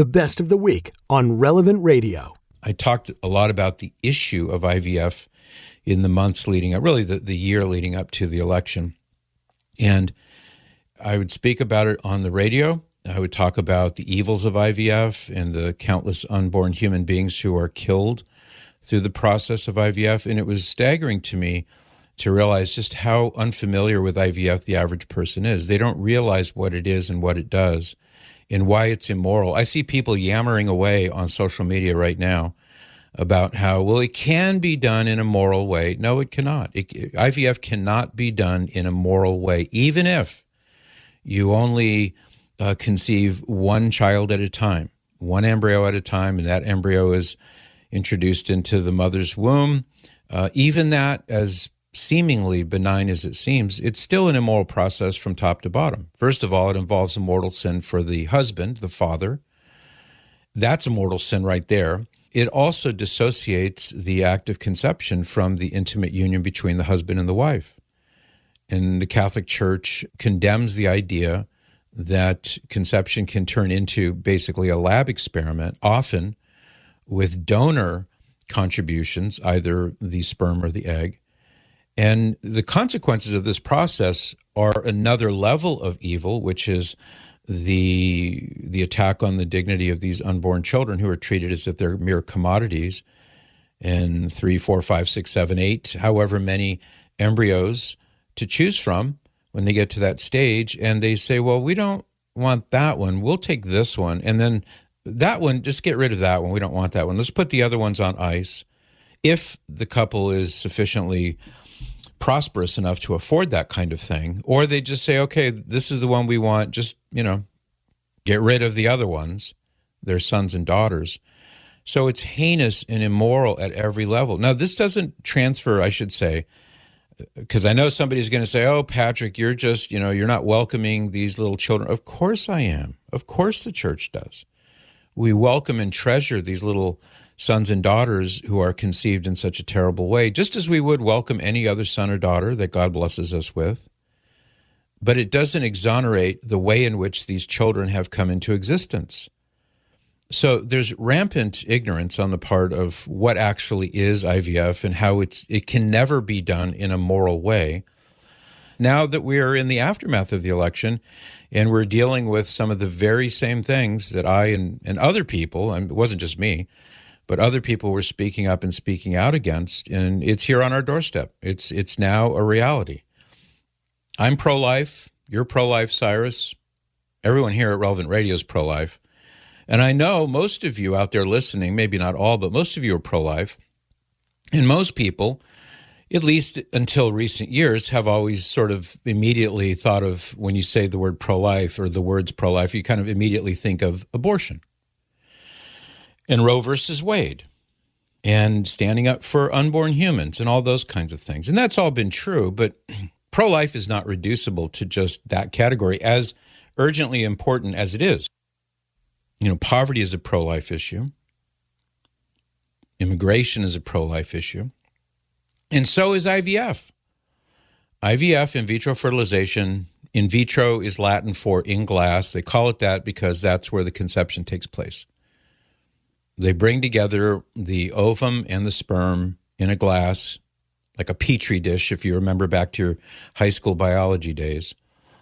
the best of the week on Relevant Radio. I talked a lot about the issue of IVF in the months leading up, really the year leading up to the election. And I would speak about it on the radio. I would talk about the evils of IVF and the countless unborn human beings who are killed through the process of IVF. And it was staggering to me to realize just how unfamiliar with IVF the average person is. They don't realize what it is and what it does and why it's immoral. I see people yammering away on social media right now about how, well, it can be done in a moral way. No, it cannot. IVF cannot be done in a moral way, even if you only conceive one child at a time, one embryo at a time, and that embryo is introduced into the mother's womb. Even that, as seemingly benign as it seems, it's still an immoral process from top to bottom. First of all, it involves a mortal sin for the husband, the father. That's a mortal sin right there. It also dissociates the act of conception from the intimate union between the husband and the wife. And the Catholic Church condemns the idea that conception can turn into basically a lab experiment, often with donor contributions, either the sperm or the egg. And the consequences of this process are another level of evil, which is the attack on the dignity of these unborn children who are treated as if they're mere commodities. And 3, 4, 5, 6, 7, 8, however many embryos to choose from when they get to that stage. And they say, well, we don't want that one. We'll take this one. And then that one, just get rid of that one. We don't want that one. Let's put the other ones on ice. If the couple is sufficiently prosperous enough to afford that kind of thing, or they just say, okay, this is the one we want, just, get rid of the other ones, their sons and daughters. So it's heinous and immoral at every level. Now, this doesn't transfer, I should say, because I know somebody's going to say, oh, Patrick, you're just, you're not welcoming these little children. Of course I am. Of course the church does. We welcome and treasure these little sons and daughters who are conceived in such a terrible way, just as we would welcome any other son or daughter that God blesses us with. But it doesn't exonerate the way in which these children have come into existence. So there's rampant ignorance on the part of what actually is IVF and how it can never be done in a moral way. Now that we are in the aftermath of the election and we're dealing with some of the very same things that I and other people, and it wasn't just me, but other people were speaking up and speaking out against, and it's here on our doorstep. It's now a reality. I'm pro-life. You're pro-life, Cyrus. Everyone here at Relevant Radio is pro-life. And I know most of you out there listening, maybe not all, but most of you are pro-life. And most people, at least until recent years, have always sort of immediately thought of, when you say the word pro-life or the words pro-life, you kind of immediately think of abortion. And Roe versus Wade, and standing up for unborn humans and all those kinds of things. And that's all been true, but pro-life is not reducible to just that category, as urgently important as it is. Poverty is a pro-life issue. Immigration is a pro-life issue. And so is IVF. IVF, in vitro fertilization, in vitro is Latin for in glass. They call it that because that's where the conception takes place. They bring together the ovum and the sperm in a glass, like a petri dish, if you remember back to your high school biology days,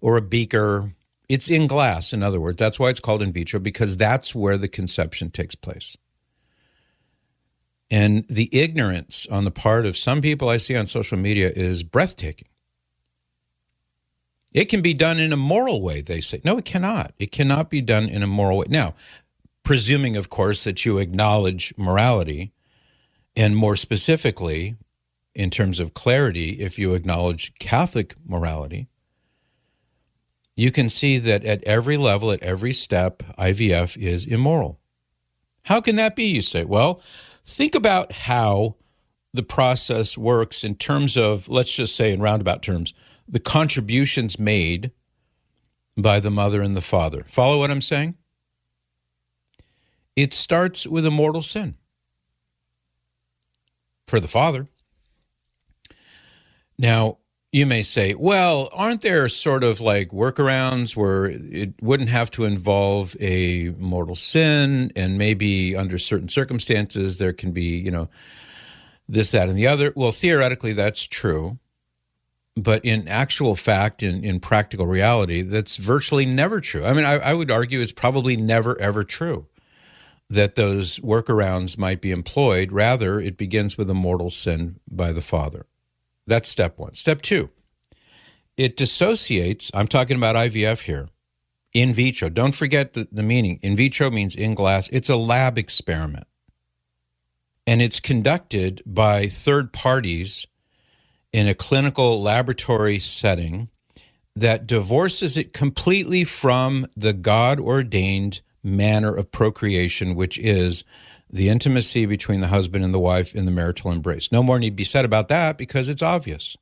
or a beaker. It's in glass, in other words. That's why it's called in vitro, because that's where the conception takes place. And the ignorance on the part of some people I see on social media is breathtaking. It can be done in a moral way, they say. No, it cannot. It cannot be done in a moral way. Now, presuming, of course, that you acknowledge morality, and more specifically, in terms of clarity, if you acknowledge Catholic morality, you can see that at every level, at every step, IVF is immoral. How can that be, you say? Well, think about how the process works in terms of, let's just say in roundabout terms, the contributions made by the mother and the father. Follow what I'm saying? It starts with a mortal sin for the father. Now, You may say, well, aren't there sort of like workarounds where it wouldn't have to involve a mortal sin, and maybe under certain circumstances there can be, this, that, and the other? Well, theoretically, that's true. But in actual fact, in practical reality, that's virtually never true. I mean, I would argue it's probably never, ever true that those workarounds might be employed. Rather, it begins with a mortal sin by the father. That's step one. Step two, it dissociates. I'm talking about IVF here. In vitro. Don't forget the meaning. In vitro means in glass. It's a lab experiment. And it's conducted by third parties in a clinical laboratory setting that divorces it completely from the God-ordained manner of procreation, which is the intimacy between the husband and the wife in the marital embrace. No more need be said about that because it's obvious.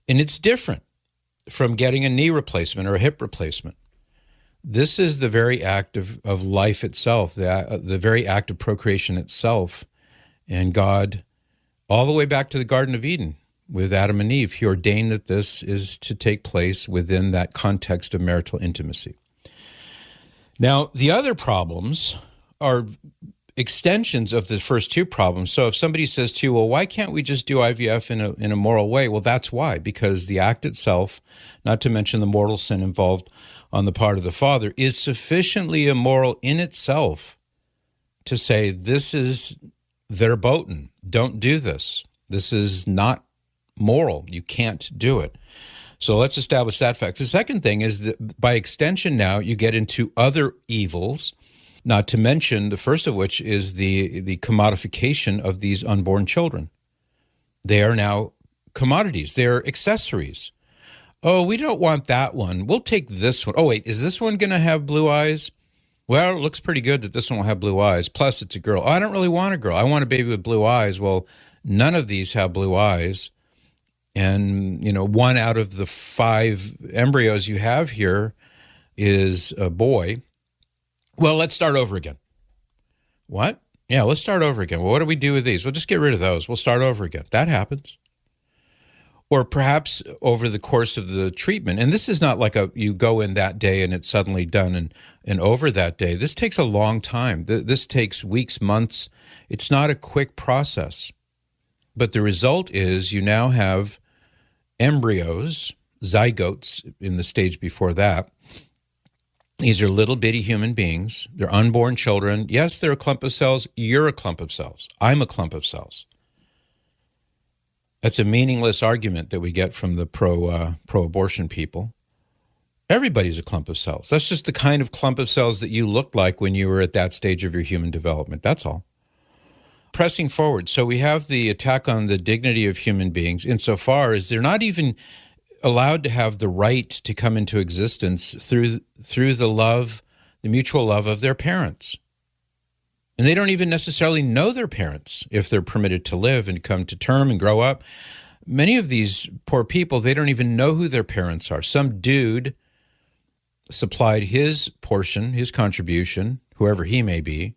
And it's different from getting a knee replacement or a hip replacement. This is the very act of life itself, the very act of procreation itself. And God, all the way back to the Garden of Eden with Adam and Eve, he ordained that this is to take place within that context of marital intimacy. Now, the other problems are extensions of the first two problems. So if somebody says to you, well, why can't we just do IVF in a moral way? Well, that's why, because the act itself, not to mention the mortal sin involved on the part of the father, is sufficiently immoral in itself to say this is verboten. Don't do this. This is not moral. You can't do it. So let's establish that fact. The second thing is that by extension now you get into other evils, not to mention the first of which is the commodification of these unborn children. They are now commodities. They're accessories. Oh, we don't want that one. We'll take this one. Oh, wait, is this one going to have blue eyes? Well, it looks pretty good that this one will have blue eyes. Plus, it's a girl. Oh, I don't really want a girl. I want a baby with blue eyes. Well, none of these have blue eyes. And, one out of the 5 embryos you have here is a boy. Well, let's start over again. What? Yeah, let's start over again. Well, what do we do with these? We'll just get rid of those. We'll start over again. That happens. Or perhaps over the course of the treatment, and this is not like you go in that day and it's suddenly done and over that day. This takes a long time. This takes weeks, months. It's not a quick process. But the result is you now have embryos, zygotes in the stage before that. These are little bitty human beings. They're unborn children. Yes, they're a clump of cells. You're a clump of cells. I'm a clump of cells. That's a meaningless argument that we get from the pro-abortion people. Everybody's a clump of cells. That's just the kind of clump of cells that you looked like when you were at that stage of your human development. That's all. Pressing forward, so we have the attack on the dignity of human beings insofar as they're not even allowed to have the right to come into existence through the love, the mutual love of their parents. And they don't even necessarily know their parents if they're permitted to live and come to term and grow up. Many of these poor people, they don't even know who their parents are. Some dude supplied his portion, his contribution, whoever he may be.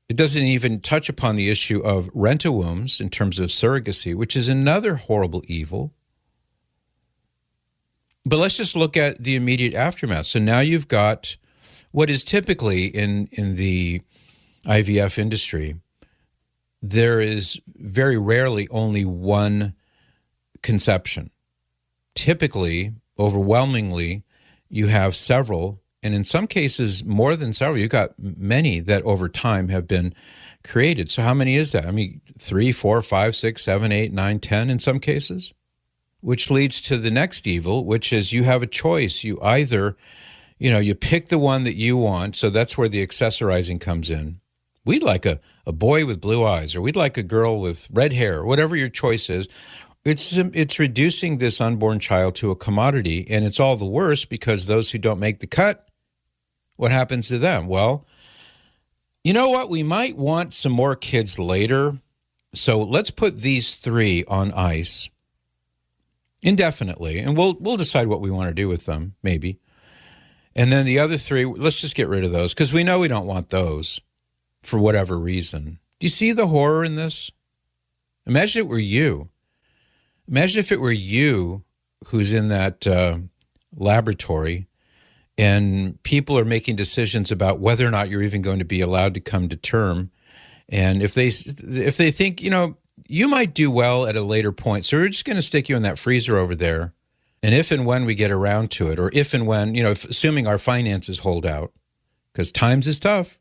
It doesn't even touch upon the issue of rent-a-wombs in terms of surrogacy, which is another horrible evil. But let's just look at the immediate aftermath. So now you've got what is typically in the IVF industry, there is very rarely only one conception. Typically, overwhelmingly, you have several, and in some cases more than several. You've got many that over time have been created. So how many is that? I mean, 3, 4, 5, 6, 7, 8, 9, 10 in some cases, which leads to the next evil, which is you have a choice. You either you pick the one that you want, so that's where the accessorizing comes in. We'd like a boy with blue eyes, or we'd like a girl with red hair, whatever your choice is. It's reducing this unborn child to a commodity, and it's all the worse because those who don't make the cut, what happens to them? Well, you know what? We might want some more kids later, so let's put these 3 on ice indefinitely, and we'll decide what we want to do with them, maybe. And then the other 3, let's just get rid of those because we know we don't want those for whatever reason. Do you see the horror in this? Imagine it were you. Imagine if it were you who's in that laboratory and people are making decisions about whether or not you're even going to be allowed to come to term. And if they think, you might do well at a later point, so we're just going to stick you in that freezer over there. And if and when we get around to it, or if and when, assuming our finances hold out, because times is tough,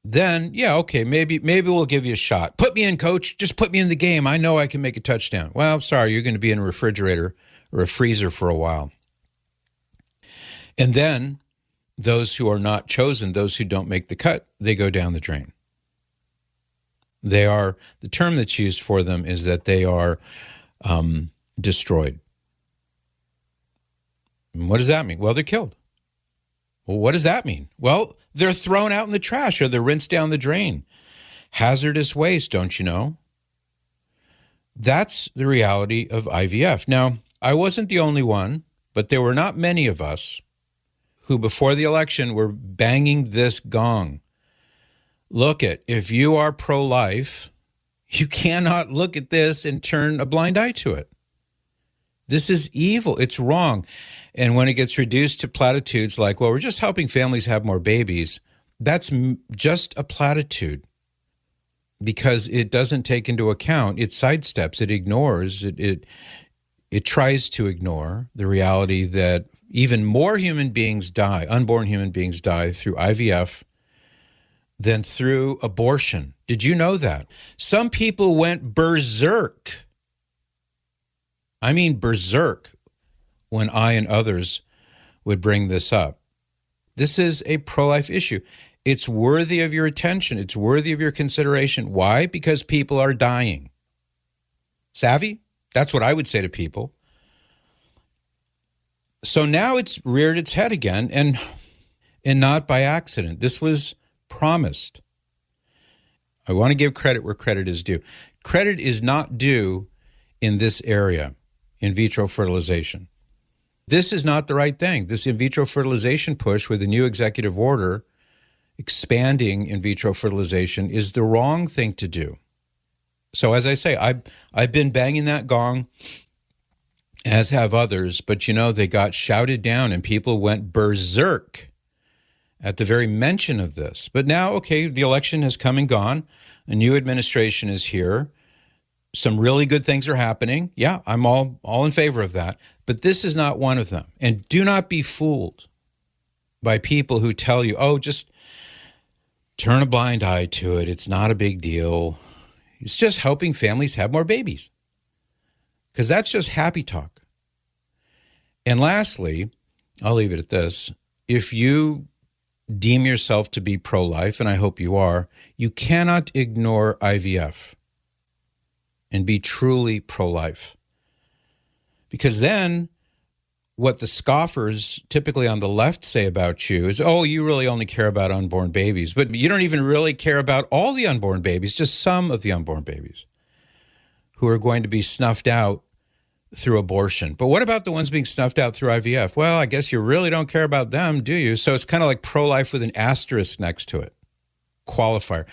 then, okay, maybe we'll give you a shot. Put me in, coach. Just put me in the game. I know I can make a touchdown. Well, I'm sorry, you're going to be in a refrigerator or a freezer for a while. And then those who are not chosen, those who don't make the cut, they go down the drain. The term that's used for them is that they are destroyed. And what does that mean? Well, they're killed. Well, what does that mean? Well, they're thrown out in the trash or they're rinsed down the drain. Hazardous waste, don't you know? That's the reality of IVF. Now, I wasn't the only one, but there were not many of us who before the election were banging this gong. Look if you are pro-life, you cannot look at this and turn a blind eye to it. This is evil. It's wrong. And when it gets reduced to platitudes like, well, we're just helping families have more babies, that's just a platitude because it doesn't take into account, it sidesteps, it ignores, it tries to ignore the reality that even more human beings die, unborn human beings die through IVF than through abortion. Did you know that? Some people went berserk. I mean berserk when I and others would bring this up. This is a pro-life issue. It's worthy of your attention. It's worthy of your consideration. Why? Because people are dying. Savvy? That's what I would say to people. So now it's reared its head again, and not by accident. This was promised. I want to give credit where credit is due. Credit is not due in this area, in vitro fertilization. This is not the right thing. This in vitro fertilization push with the new executive order expanding in vitro fertilization is the wrong thing to do. So as I say, I've been banging that gong, as have others, but they got shouted down and people went berserk at the very mention of this. But now, okay, the election has come and gone. A new administration is here. Some really good things are happening. Yeah, I'm all in favor of that. But this is not one of them. And do not be fooled by people who tell you, oh, just turn a blind eye to it. It's not a big deal. It's just helping families have more babies. Because that's just happy talk. And lastly, I'll leave it at this. If you deem yourself to be pro-life, and I hope you are, you cannot ignore IVF and be truly pro-life. Because then what the scoffers typically on the left say about you is, oh, you really only care about unborn babies. But you don't even really care about all the unborn babies, just some of the unborn babies who are going to be snuffed out through abortion. But what about the ones being snuffed out through IVF? Well, I guess you really don't care about them, do you? So it's kind of like pro-life with an asterisk next to it, qualifier.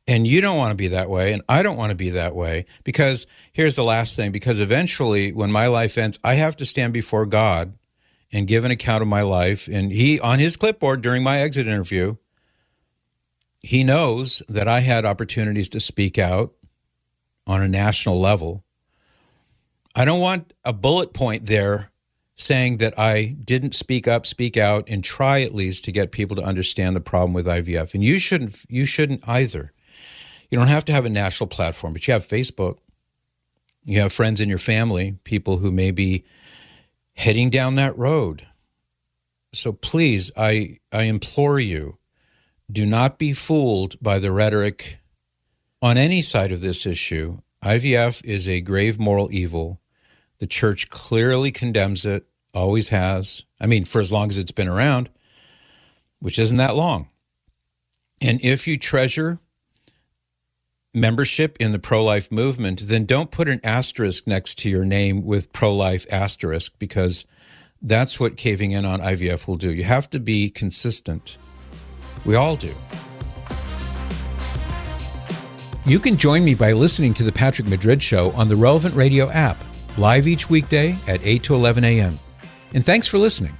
And you don't want to be that way, and I don't want to be that way, because here's the last thing, because eventually when my life ends, I have to stand before God and give an account of my life. And he, on his clipboard during my exit interview, he knows that I had opportunities to speak out on a national level. I don't want a bullet point there saying that I didn't speak up, speak out, and try at least to get people to understand the problem with IVF. And you shouldn't either. You don't have to have a national platform, but you have Facebook. You have friends in your family, people who may be heading down that road. So please, I implore you, do not be fooled by the rhetoric on any side of this issue. IVF is a grave moral evil. The church clearly condemns it, always has. I mean, for as long as it's been around, which isn't that long. And if you treasure membership in the pro-life movement, then don't put an asterisk next to your name with pro-life asterisk, because that's what caving in on IVF will do. You have to be consistent. We all do. You can join me by listening to The Patrick Madrid Show on the Relevant Radio app, live each weekday at 8 to 11 a.m. And thanks for listening.